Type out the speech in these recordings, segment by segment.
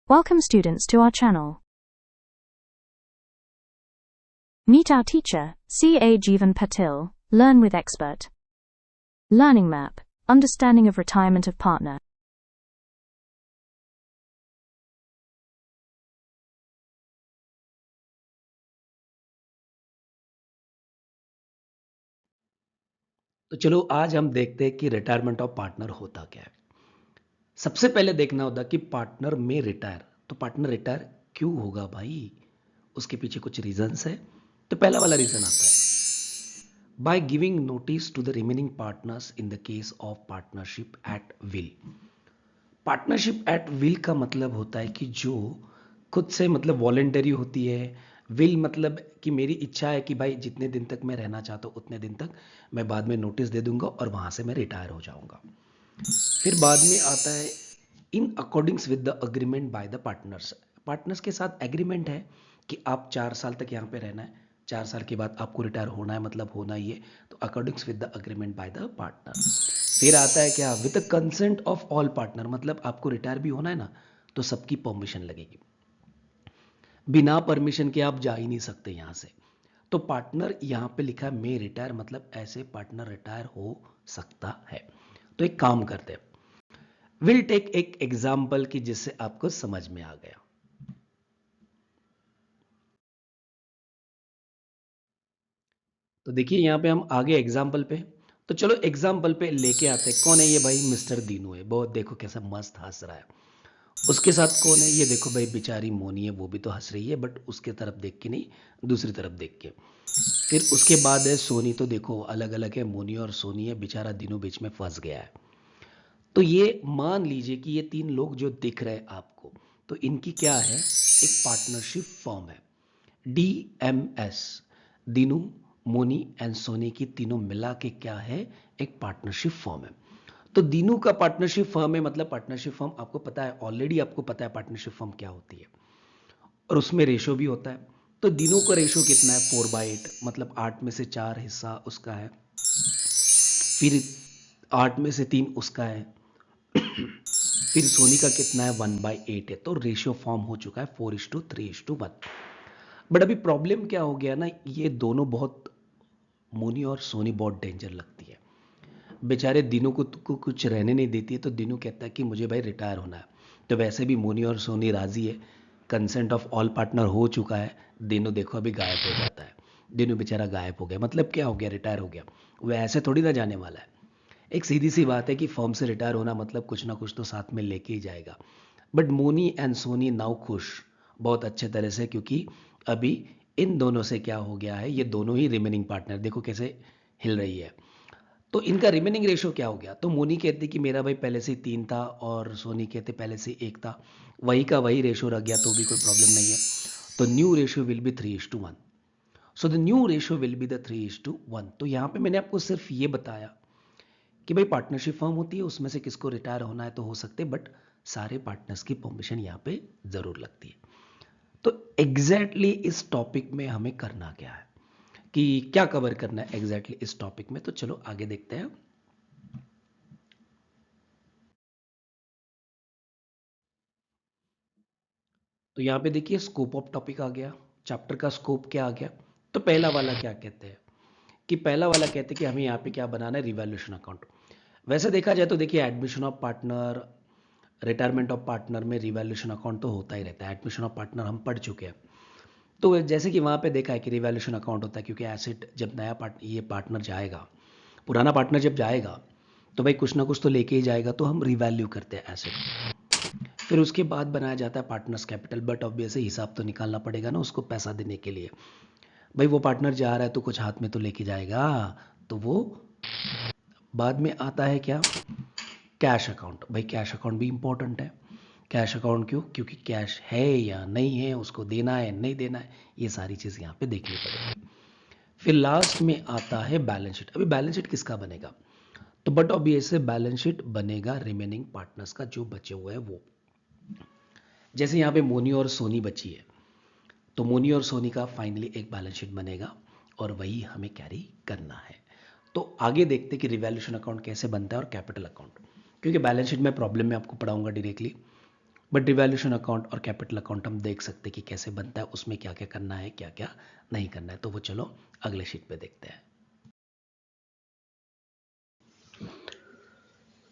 Welcome students to our channel. Meet our teacher, C.A. Jeevan Patil, Learn with Expert. Learning Map, Understanding of Retirement of Partner. तो चलो आज हम देखते हैं कि रिटायरमेंट ऑफ पार्टनर होता क्या है। सबसे पहले देखना होता कि पार्टनर में रिटायर, तो पार्टनर रिटायर क्यों होगा भाई, उसके पीछे कुछ रीजंस है। तो पहला वाला रीजन आता है by giving notice to the remaining partners in the case of partnership at will. Partnership at will का मतलब होता है कि जो खुद से मतलब वॉलेंटरी होती है। विल मतलब कि मेरी इच्छा है कि भाई जितने दिन तक मैं रहना चाहता हूँ उतने दिन तक मैं बाद में नोटिस दे दूंगा और वहां से मैं रिटायर हो जाऊंगा। फिर बाद में आता है in accordings with the agreement by the partners. Partners के साथ एग्रीमेंट है कि आप 4 साल तक यहाँ पे रहना है, 4 साल के बाद आपको रिटायर होना है, मतलब होना ही है, तो according with the agreement by the partner. फिर आता है क्या with the consent of all partner, मतलब आपको रिटायर भी होना है ना तो सबकी परमिशन लगेगी, बिना परमिशन के आप जा ही नहीं सकते यहां से। तो पार्टनर यहां पे लिखा है मे रिटायर, मतलब ऐसे पार्टनर रिटायर हो सकता है। तो एक काम करते हैं, विल टेक एक एग्जाम्पल की जिससे आपको समझ में आ गया। तो देखिए यहां पे हम आगे एग्जाम्पल पे, तो चलो एग्जाम्पल पे लेके आते हैं। कौन है ये भाई, मिस्टर दीनू है, बहुत देखो कैसा मस्त हंस रहा है। उसके साथ कौन है, ये देखो भाई बेचारी मोनी है, वो भी तो हंस रही है बट उसके तरफ देख के नहीं, दूसरी तरफ देख के। फिर उसके बाद है सोनी, तो देखो अलग अलग है, मोनी और सोनी है, बेचारा दिनों बीच में फंस गया है। तो ये मान लीजिए कि ये 3 लोग जो दिख रहे हैं आपको, तो इनकी क्या है, एक पार्टनरशिप फर्म है, DMS, दिनू, मोनी एंड सोनी की तीनों मिला के क्या है, एक पार्टनरशिप फर्म है। तो दिनू का पार्टनरशिप फर्म है, मतलब पार्टनरशिप फर्म आपको पता है, ऑलरेडी आपको पता है पार्टनरशिप फर्म क्या होती है, और उसमें रेशो भी होता है। तो दिनों का रेशो कितना है, 4/8, मतलब 8 में से 4 हिस्सा उसका है, फिर 8 में से 3 उसका है, फिर सोनी का कितना है, 1/8 है। तो रेशियो फॉर्म हो चुका है 4:3:1। बट अभी प्रॉब्लम क्या हो गया ना, ये दोनों बहुत, मोनी और सोनी बहुत डेंजर लगती है, बेचारे दिनों को कुछ रहने नहीं देती है। तो दिनों कहता है कि मुझे भाई रिटायर होना है, तो वैसे भी मोनी और सोनी राजी है, कंसेंट ऑफ ऑल पार्टनर हो चुका है। दिनों देखो अभी गायब हो जाता है, दिनों बेचारा गायब हो गया, मतलब क्या हो गया, रिटायर हो गया। वो ऐसे थोड़ी ना जाने वाला है। एक सीधी सी बात है कि फर्म से रिटायर होना मतलब कुछ ना कुछ तो साथ में लेके ही जाएगा। But Moni and Soni now खुश, बहुत अच्छे तरह से, क्योंकि अभी इन दोनों से क्या हो गया है, ये दोनों ही रिमेनिंग पार्टनर देखो कैसे हिल रही है। तो इनका रिमेनिंग रेशो क्या हो गया, तो मोनी कहती कि मेरा भाई पहले से 3 था और सोनी कहते पहले से 1 था, वही का वही रेशो रह गया तो भी कोई प्रॉब्लम नहीं है। तो new ratio will be 3:1। So the new ratio will be the 3:1। तो यहां पे मैंने आपको सिर्फ ये बताया कि भाई पार्टनरशिप फर्म होती है, उसमें से किसको रिटायर होना है तो हो सकते, बट सारे पार्टनर्स की परमिशन यहां पे जरूर लगती है। तो एग्जैक्टली इस टॉपिक में हमें करना क्या है, कि क्या कवर करना है एग्जैक्टली इस टॉपिक में, तो चलो आगे देखते हैं। तो यहां पे देखिए स्कोप ऑफ टॉपिक आ गया, चैप्टर का स्कोप क्या आ गया। तो पहला वाला क्या कहते हैं, कि पहला वाला कहते हैं कि हमें यहाँ पे क्या बनाना है, रिवैल्यूएशन अकाउंट। वैसे देखा जाए तो देखिए admission of partner, retirement of partner में रिवैल्यूएशन अकाउंट तो होता ही रहता है। एडमिशन ऑफ पार्टनर हम पढ़ चुके हैं, तो जैसे कि वहाँ पे देखा है कि रिवैल्यूएशन अकाउंट होता है, क्योंकि एसेट जब नया ये पार्टनर जाएगा, पुराना पार्टनर जब जाएगा तो भाई कुछ ना कुछ तो लेके ही जाएगा, तो हम रिवैल्यू करते हैं एसेट। फिर उसके बाद बनाया जाता है पार्टनर्स कैपिटल, बट ऑब्वियसली हिसाब तो निकालना पड़ेगा ना उसको पैसा देने के लिए। भाई वो पार्टनर जा रहा है तो कुछ हाथ में तो लेके जाएगा, तो वो बाद में आता है क्या, कैश अकाउंट। भाई कैश अकाउंट भी इंपॉर्टेंट है। कैश अकाउंट क्यों, क्योंकि कैश है या नहीं है, उसको देना है नहीं देना है, ये सारी चीज़ यहाँ पे देखनी पड़ेगी। फिर लास्ट में आता है बैलेंस शीट। अभी बैलेंस शीट किसका बनेगा, तो बट ऑब्वियसली बैलेंस शीट बनेगा रिमेनिंग पार्टनर्स का, जो बचे हुए हैं वो। जैसे यहाँ पे मोनी और सोनी बची है, तो मोनी और सोनी का फाइनली एक बैलेंस शीट बनेगा और वही हमें कैरी करना है। तो आगे देखते कि रिवैल्यूएशन अकाउंट कैसे बनता है और कैपिटल अकाउंट, क्योंकि बैलेंस शीट में प्रॉब्लम में आपको पढ़ाऊंगा डायरेक्टली। बट रिवैल्यूएशन अकाउंट और कैपिटल अकाउंट हम देख सकते हैं कि कैसे बनता है, उसमें क्या क्या करना है, क्या क्या नहीं करना है। तो वो चलो अगले शीट पे देखते हैं।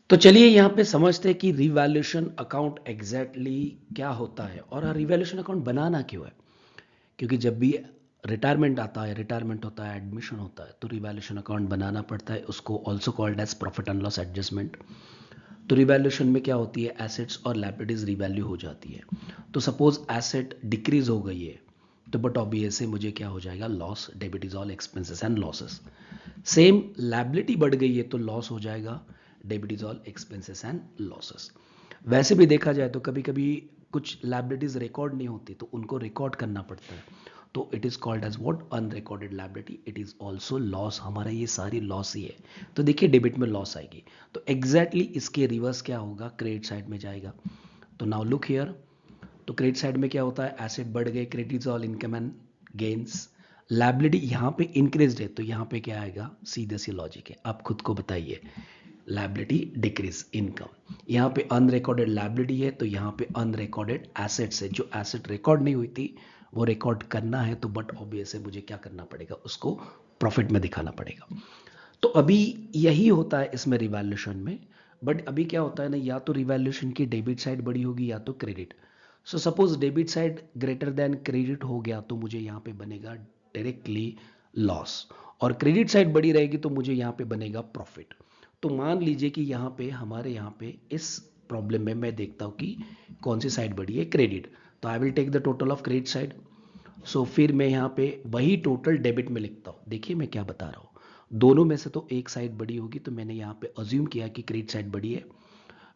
तो चलिए यहाँ पे समझते हैं कि रिवैल्यूएशन अकाउंट एग्जैक्टली क्या होता है और रिवैल्यूएशन अकाउंट बनाना क्यों है। क्योंकि जब भी रिटायरमेंट आता है, रिटायरमेंट होता है, एडमिशन होता है, तो रिवैल्यूएशन अकाउंट बनाना पड़ता है। उसको also called as profit and loss adjustment. तो रिवैल्यूएशन में क्या होती है, एसेट्स और लायबिलिटीज रिवैल्यू हो जाती है। तो सपोज एसेट डिक्रीज हो गई है, तो बट ऑब्वियसली मुझे क्या हो जाएगा, loss, debit is all expenses and losses. Same liability बढ़ गई है तो लॉस हो जाएगा, debit is all expenses and losses. वैसे भी देखा जाए तो कभी कभी कुछ लायबिलिटीज रिकॉर्ड नहीं होती तो उनको रिकॉर्ड करना पड़ता है, तो it is called as what, unrecorded liability. It is also loss, हमारा ये सारी लॉस ही है। तो देखिए डेबिट में लॉस आएगी, तो एग्जैक्टली इसके रिवर्स क्या होगा, क्रेडिट साइड में जाएगा। तो नाउ लुक हियर, तो क्रेडिट साइड में क्या होता है, एसेट बढ़ गए, credit is all income and gains. Liability यहाँ पे इंक्रीज है तो यहाँ पे क्या आएगा, सीधे सी लॉजिक है, आप खुद को बताइए। Liability decrease, income. यहाँ पे अनरिकॉर्डेड लायबिलिटी है तो यहाँ पे अनरिकॉर्डेड एसेट्स है, जो एसेट रिकॉर्ड नहीं हुई थी वो रिकॉर्ड करना है, तो बट ऑब्वियस है मुझे क्या करना पड़ेगा, उसको प्रॉफिट में दिखाना पड़ेगा। तो अभी यही होता है इसमें रिवैल्यूएशन में। बट अभी क्या होता है ना, या तो रिवैल्यूएशन की डेबिट साइड बड़ी होगी या तो credit. So suppose debit side greater than credit हो गया तो मुझे यहाँ पे बनेगा डायरेक्टली लॉस, और क्रेडिट साइड बड़ी रहेगी तो मुझे यहाँ पे बनेगा प्रॉफिट। तो मान लीजिए कि यहाँ पे हमारे यहाँ पे इस प्रॉब्लम में मैं देखता हूँ कि कौन सी साइड बड़ी है, क्रेडिट। तो I will take the total of credit side. So फिर मैं यहाँ पे वही टोटल डेबिट में लिखता हूँ। देखिए मैं क्या बता रहा हूँ, दोनों में से तो एक साइड बड़ी होगी, तो मैंने यहाँ पे अज्यूम किया कि क्रेडिट साइड बड़ी है,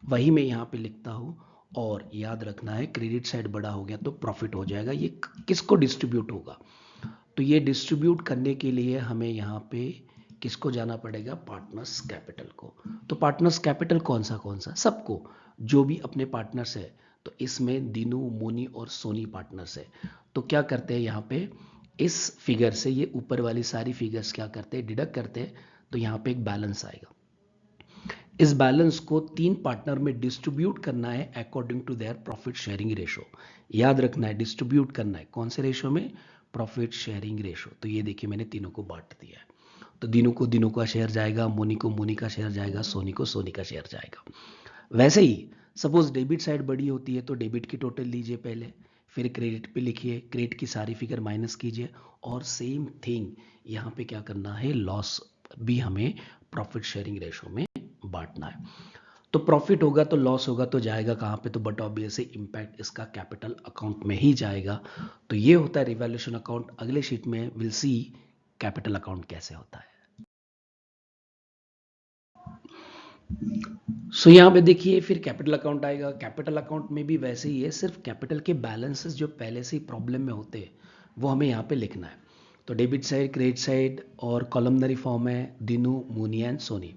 वही मैं यहाँ पे लिखता हूँ। और याद रखना है क्रेडिट साइड बड़ा हो गया तो प्रॉफिट हो जाएगा। ये किसको डिस्ट्रीब्यूट होगा, तो ये डिस्ट्रीब्यूट करने के लिए हमें यहाँ पे किसको जाना पड़ेगा, पार्टनर्स कैपिटल को। तो पार्टनर्स कैपिटल कौन सा, सबको, जो भी अपने पार्टनर्स है। तो इसमें दीनू, मोनी और सोनी पार्टनर्स है। तो क्या करते हैं यहाँ पे, इस फिगर से ये ऊपर वाली सारी फिगर्स क्या करते हैं, डिडक्ट करते हैं, तो यहाँ पे एक बैलेंस आएगा। इस बैलेंस को तीन पार्टनर में डिस्ट्रीब्यूट करना है according to their profit sharing ratio. याद रखना है डिस्ट्रीब्यूट करना है कौन से रेशो में, प्रॉफिट शेयरिंग रेशो। तो ये देखिए मैंने तीनों को बांट दिया है। तो दिनों का शेयर जाएगा, मोनी को मोनी का शेयर जाएगा, सोनी को सोनी का शेयर जाएगा। वैसे ही सपोज डेबिट साइड बड़ी होती है तो डेबिट की टोटल लीजिए पहले, फिर क्रेडिट पे लिखिए, क्रेडिट की सारी फिगर माइनस कीजिए, और सेम थिंग यहाँ पे क्या करना है, लॉस भी हमें प्रॉफिट शेयरिंग रेशो में बांटना है। तो प्रॉफिट होगा तो लॉस होगा तो जाएगा कहाँ पे, तो बट ऑब्वियसली इंपैक्ट इसका कैपिटल अकाउंट में ही जाएगा। तो ये होता है रिवैल्यूएशन अकाउंट। अगले शीट में विल सी कैपिटल अकाउंट कैसे होता है। सो यहाँ पे देखिए फिर कैपिटल अकाउंट आएगा। कैपिटल अकाउंट में भी वैसे ही है, सिर्फ कैपिटल के बैलेंसेस जो पहले से ही प्रॉब्लम में होते हैं वो हमें यहाँ पे लिखना है। तो डेबिट साइड, क्रेडिट साइड और कॉलमनरी फॉर्म है दिनू, मोनी एंड सोनी।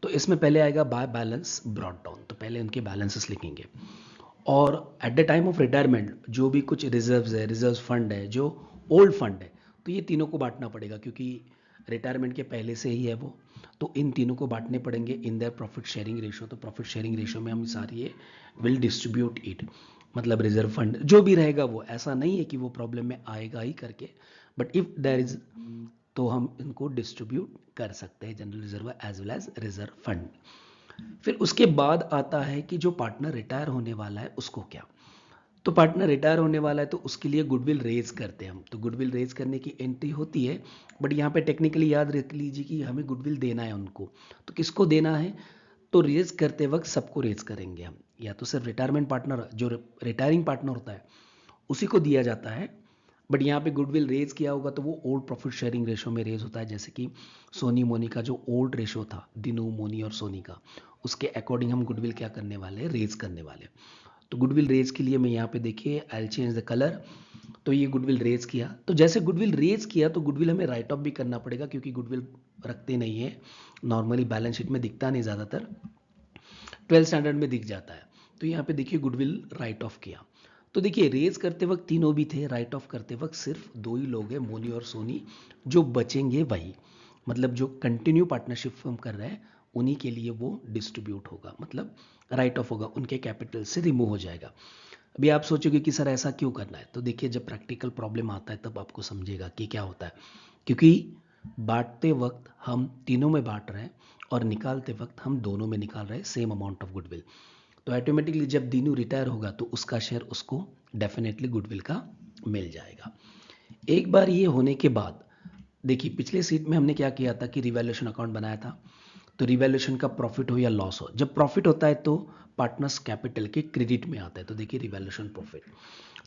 तो इसमें पहले आएगा बाय बैलेंस ब्रॉट डाउन, तो पहले उनके बैलेंसेस लिखेंगे। और at the time of retirement जो भी कुछ रिजर्व्स है, रिजर्व फंड है, जो ओल्ड फंड है, तो ये तीनों को बांटना पड़ेगा क्योंकि रिटायरमेंट के पहले से ही है वो। तो इन तीनों को बांटने पड़ेंगे in their profit sharing ratio. तो प्रॉफिट शेयरिंग रेशो में हम सारी ये विल डिस्ट्रीब्यूट इट, मतलब रिजर्व फंड जो भी रहेगा वो, ऐसा नहीं है कि वो प्रॉब्लम में आएगा ही करके, बट इफ देयर इज, तो हम इनको डिस्ट्रीब्यूट कर सकते हैं, general reserve as well as reserve fund. फिर उसके बाद आता है कि जो पार्टनर रिटायर होने वाला है उसको क्या। तो पार्टनर रिटायर होने वाला है तो उसके लिए गुडविल रेज करते हैं हम। तो गुडविल रेज करने की एंट्री होती है, बट यहाँ पे टेक्निकली याद रख लीजिए कि हमें गुडविल देना है उनको। तो किसको देना है, तो रेज करते वक्त सबको रेज करेंगे हम, या तो सिर्फ रिटायरमेंट पार्टनर, जो रिटायरिंग पार्टनर होता है उसी को दिया जाता है। बट यहाँ पे गुडविल रेज किया होगा तो वो ओल्ड प्रॉफिट शेयरिंग रेशो में रेज होता है, जैसे कि सोनी मोनी का जो ओल्ड रेशो था, दिनू, मोनी और सोनी का, उसके अकॉर्डिंग हम गुडविल क्या करने वाले हैं, रेज करने वाले हैं। तो गुडविल रेज के लिए मैं यहाँ पे देखिए आई चेंज द कलर। तो ये गुडविल रेज किया, तो जैसे गुडविल रेज किया तो गुडविल हमें राइट ऑफ भी करना पड़ेगा क्योंकि गुडविल रखते नहीं है नॉर्मली, बैलेंस शीट में दिखता नहीं, ज़्यादातर 12 स्टैंडर्ड में दिख जाता है। तो यहाँ पे देखिए गुडविल राइट ऑफ किया। तो देखिए रेज करते वक्त तीनों भी थे, राइट ऑफ करते वक्त सिर्फ दो ही लोग हैं, मोनी और सोनी। जो बचेंगे वही, मतलब जो कंटिन्यू पार्टनरशिप हम कर रहे हैं उन्हीं के लिए वो डिस्ट्रीब्यूट होगा, मतलब राइट ऑफ होगा, उनके कैपिटल से रिमूव हो जाएगा। अभी आप सोचोगे कि सर ऐसा क्यों करना है, तो देखिए जब प्रैक्टिकल प्रॉब्लम आता है तब आपको समझेगा कि क्या होता है। क्योंकि बांटते वक्त हम तीनों में बांट रहे हैं और निकालते वक्त हम दोनों में निकाल रहे हैं सेम अमाउंट ऑफ गुडविल। तो ऑटोमेटिकली जब दीनू रिटायर होगा तो उसका शेयर उसको डेफिनेटली गुडविल का मिल जाएगा। एक बार ये होने के बाद देखिए पिछले सीट में हमने क्या किया था कि रिवैल्यूएशन अकाउंट बनाया था। तो रिवैल्यूएशन का प्रॉफिट हो या लॉस हो, जब प्रॉफिट होता है तो पार्टनर्स कैपिटल के क्रेडिट में आता है, तो देखिए रिवैल्यूएशन प्रॉफिट।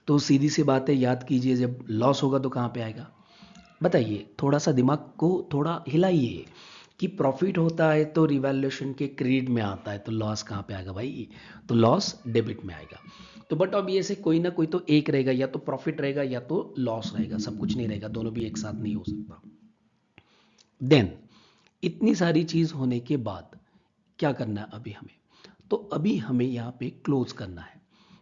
तो सीधी सी बात है, याद कीजिए जब लॉस होगा तो कहाँ पे आएगा, बताइए, थोड़ा सा दिमाग को थोड़ा हिलाइए कि प्रॉफिट होता है तो रिवैल्यूएशन के क्रेडिट में आता है, तो लॉस कहाँ पे आएगा भाई, तो लॉस डेबिट में आएगा। तो बट अब ये से कोई ना कोई तो एक रहेगा, या तो प्रॉफिट रहेगा या तो लॉस रहेगा, सब कुछ नहीं रहेगा, दोनों भी एक साथ नहीं हो सकता। देन इतनी सारी चीज होने के बाद क्या करना है अभी हमें, तो अभी हमें यहाँ पे क्लोज करना है।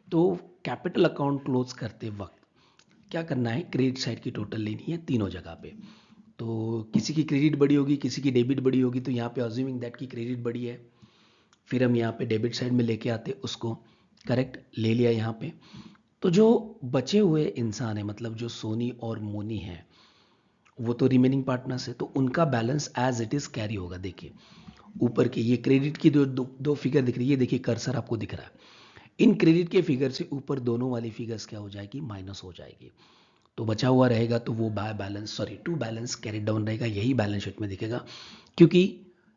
तो कैपिटल अकाउंट क्लोज करते वक्त क्या करना है, क्रेडिट साइड की टोटल लेनी है तीनों जगह पे। तो किसी की क्रेडिट बड़ी होगी, किसी की डेबिट बड़ी होगी, तो यहाँ पे अज्यूमिंग दैट की क्रेडिट बड़ी है, फिर हम यहाँ पे डेबिट साइड में लेके आते उसको, करेक्ट ले लिया यहाँ पे। तो जो बचे हुए इंसान है, मतलब जो सोनी और मोनी है, वो तो रिमेनिंग पार्टनर्स है, तो उनका balance as it is carry होगा। देखिए ऊपर की ये क्रेडिट की दो फिगर दिख रही है, देखिए कर्सर आपको दिख रहा है, इन क्रेडिट के फिगर से ऊपर दोनों वाली फिगर्स क्या हो जाएगी, माइनस हो जाएगी। तो बचा हुआ रहेगा तो वो by balance sorry to balance carry down रहेगा, यही बैलेंस शीट में दिखेगा। क्योंकि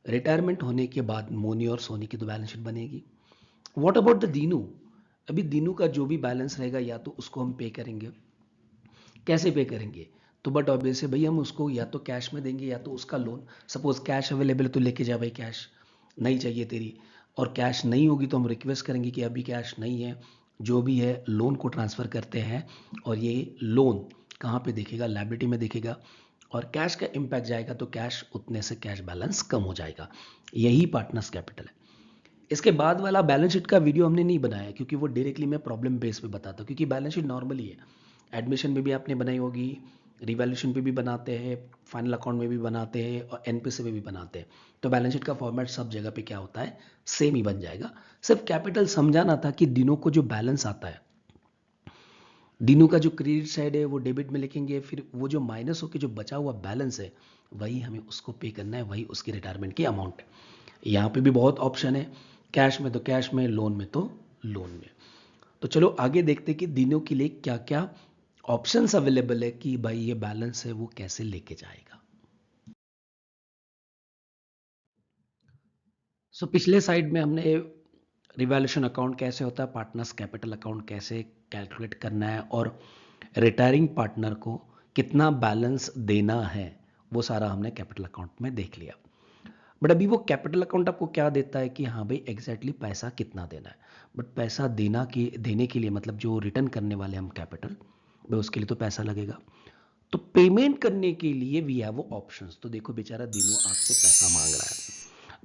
रिटायरमेंट होने के बाद मोनी और सोनी की तो बैलेंस शीट बनेगी। व्हाट अबाउट द दीनू, अभी दीनू का जो भी बैलेंस रहेगा या तो उसको हम पे करेंगे, कैसे पे करेंगे, तो बट ऑब्वियस है भाई हम उसको या तो कैश में देंगे या तो उसका लोन, सपोज कैश अवेलेबल तो लेके जा भाई, कैश नहीं चाहिए तेरी, और कैश नहीं होगी तो हम रिक्वेस्ट करेंगे कि अभी कैश नहीं है, जो भी है लोन को ट्रांसफ़र करते हैं। और ये लोन कहाँ पे दिखेगा, लायबिलिटी में दिखेगा, और कैश का इम्पैक्ट जाएगा तो कैश उतने से कैश बैलेंस कम हो जाएगा, यही पार्टनर्स कैपिटल है। इसके बाद वाला बैलेंस शीट का वीडियो हमने नहीं बनाया क्योंकि वो डायरेक्टली मैं प्रॉब्लम बेस पे बताता हूँ, क्योंकि बैलेंस शीट नॉर्मली है, एडमिशन में भी आपने बनाई होगी, रिवैल्यूएशन पे भी बनाते हैं, फाइनल अकाउंट में भी बनाते हैं और एनपीसी में भी बनाते हैं। तो बैलेंस शीट का फॉर्मेट सब जगह पे क्या होता है, सेम ही बन जाएगा। सिर्फ कैपिटल समझाना था कि दिनों को जो बैलेंस आता है, दिनों का जो क्रेडिट साइड है वो डेबिट में लिखेंगे, फिर वो जो माइनस होकर जो बचा हुआ बैलेंस है वही हमें उसको पे करना है, वही उसकी रिटायरमेंट की अमाउंट है। यहाँ पे भी बहुत ऑप्शन है, कैश में तो कैश में, लोन में तो लोन में। तो चलो आगे देखते हैं कि दिनों के लिए क्या क्या ऑप्शंस अवेलेबल है कि भाई ये बैलेंस है वो कैसे लेके जाएगा। सो पिछले साइड में हमने रिवैल्यूएशन अकाउंट कैसे होता है, पार्टनर्स कैपिटल अकाउंट कैसे कैलकुलेट करना है, और रिटायरिंग पार्टनर को कितना बैलेंस देना है, वो सारा हमने कैपिटल अकाउंट में देख लिया। बट अभी वो कैपिटल अकाउंट आपको क्या देता है कि हाँ भाई एग्जैक्टली पैसा कितना देना है, बट पैसा देने के लिए मतलब जो रिटर्न करने वाले हम कैपिटल, भाई उसके लिए तो पैसा लगेगा। तो पेमेंट करने के लिए वी हैव वो ऑप्शंस। तो देखो बेचारा दिनों आपसे पैसा मांग रहा है,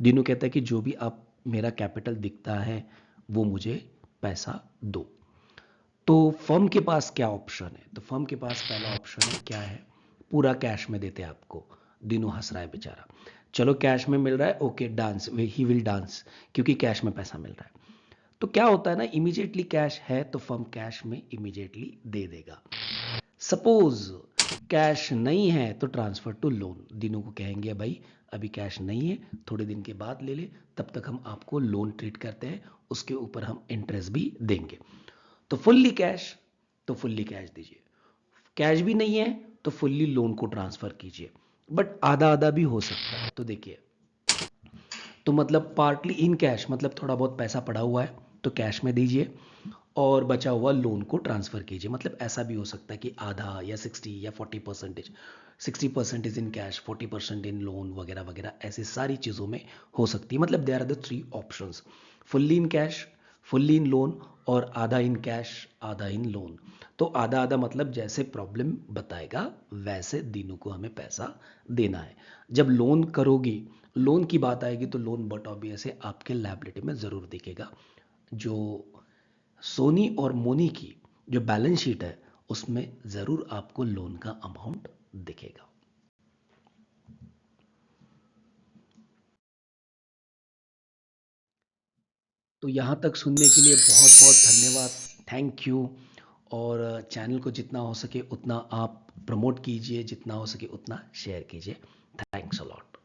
दिनों कहता है कि जो भी आप मेरा कैपिटल दिखता है वो मुझे पैसा दो। तो फर्म के पास क्या ऑप्शन है, तो फर्म के पास पहला ऑप्शन है क्या है, पूरा कैश में देते हैं आपको। दिनों हंस रहा है बेचारा, चलो कैश में मिल रहा है, okay dance way he will dance, क्योंकि कैश में पैसा मिल रहा है। तो क्या होता है ना, इमीडिएटली कैश है तो फर्म कैश में इमीडिएटली दे देगा। सपोज कैश नहीं है तो ट्रांसफर टू लोन, दिनों को कहेंगे भाई अभी कैश नहीं है, थोड़े दिन के बाद ले ले, तब तक हम आपको लोन ट्रीट करते हैं, उसके ऊपर हम इंटरेस्ट भी देंगे। तो फुल्ली कैश, तो फुल्ली कैश दीजिए, कैश भी नहीं है तो फुल्ली लोन को ट्रांसफर कीजिए, बट आधा आधा भी हो सकता है। तो देखिए, तो मतलब पार्टली इन कैश, मतलब थोड़ा बहुत पैसा पड़ा हुआ है तो कैश में दीजिए, और बचा हुआ लोन को ट्रांसफर कीजिए। मतलब ऐसा भी हो सकता है कि आधा या 60 या 40%, 60% इन कैश, 40% इन लोन वगैरह वगैरह, ऐसी सारी चीज़ों में हो सकती है। मतलब they are the three options, fully in cash, fully in loan, और आधा इन कैश आधा इन लोन। तो आधा आधा मतलब जैसे प्रॉब्लम बताएगा वैसे दिनों को हमें पैसा देना है। जब लोन करोगी, लोन की बात आएगी तो लोन बट ऑब्वियस है आपके लायबिलिटी में ज़रूर दिखेगा। जो सोनी और मोनी की जो बैलेंस शीट है उसमें ज़रूर आपको लोन का अमाउंट दिखेगा। तो यहाँ तक सुनने के लिए बहुत बहुत धन्यवाद, थैंक यू। और चैनल को जितना हो सके उतना आप प्रमोट कीजिए, जितना हो सके उतना शेयर कीजिए। Thanks a lot.